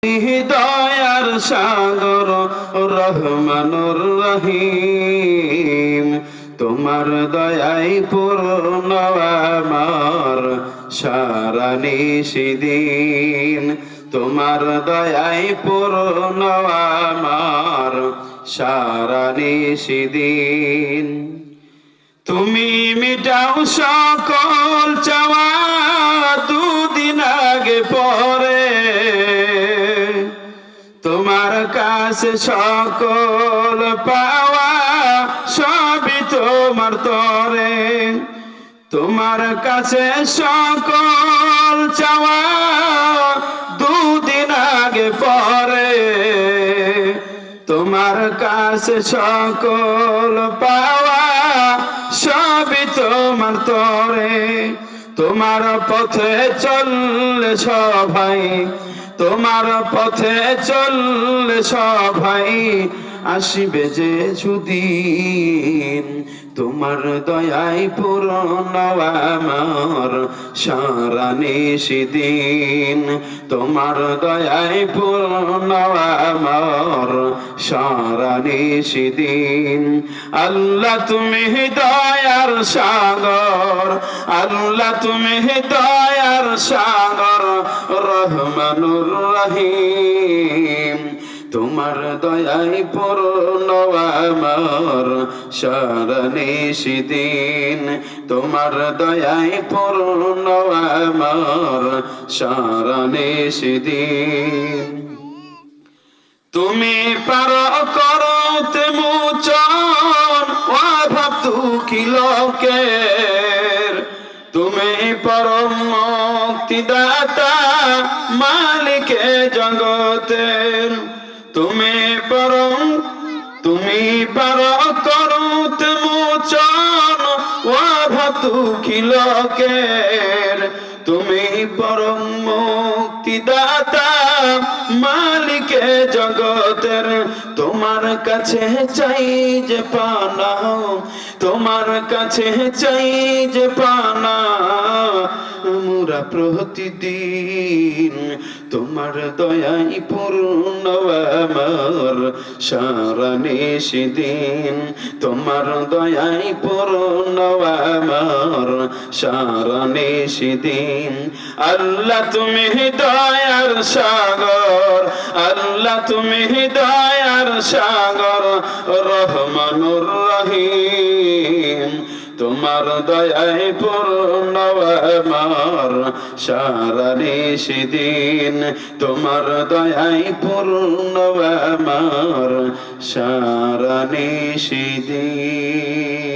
দয়ার সাগর রহমানুর রহিম, তোমার দয়াই পূর্ণ আমার সারা নিশিদিন। তোমার দয়াই পূর্ণ আমার সারা নিশিদিন। তুমি মিটাও সকল চাওয়া দুদিন আগে পরে, তোমার কাছে সকল পাওয়া সবই তোমার তরে। তোমার কাছে সকল চাওয়া দুদিন আগে পরে, তোমার কাছে সকল পাওয়া সবই তোমার তরে। তোমার পথে চললে সবাই, তোমার পথে চললে সবাই আসিবে যে সুদিন। তোমার দয়াই পূর্ণ আমার সারা নিশিদিন। তোমার দয়াই পূর্ণ আমার সারা নিশিদিন। আল্লাহ তুমি দয়ার সাগর, আল্লাহ তুমি দয়ার সাগর রহমানুর রহিম। তোমার দয়াই পূর্ণ আমার সারা নিশিদিন। তোমার দয়াই পূর্ণ আমার সারা নিশিদিন। তুমি পার করতে মোচন অভাব দুঃখী লোকের। তুমি পরম মুক্তিদাতা মালিকে জগতের। তুমি পার করতে মোচন অভাব দুঃখী লোকের। তুমি পরম মুক্তিদাতা মালিকে জগতের। তোমার কাছে চাই যে পানা, তোমার কাছে চাই যে পানা আমরা প্রতিদিন। তোমার দয়াই পূর্ণ আমার সারা নিশিদিন। তোমার দয়াই পূর্ণ আমার সারা নিশিদিন। আল্লাহ তুমি দয়ার সাগর, আল্লাহ তুমি দয়ার সাগর রহমানুর রহিম। তোমার দয়াই পূর্ণ আমার সারা নিশিদিন। তোমার দয়াই পূর্ণ আমার সারা নিশিদিন।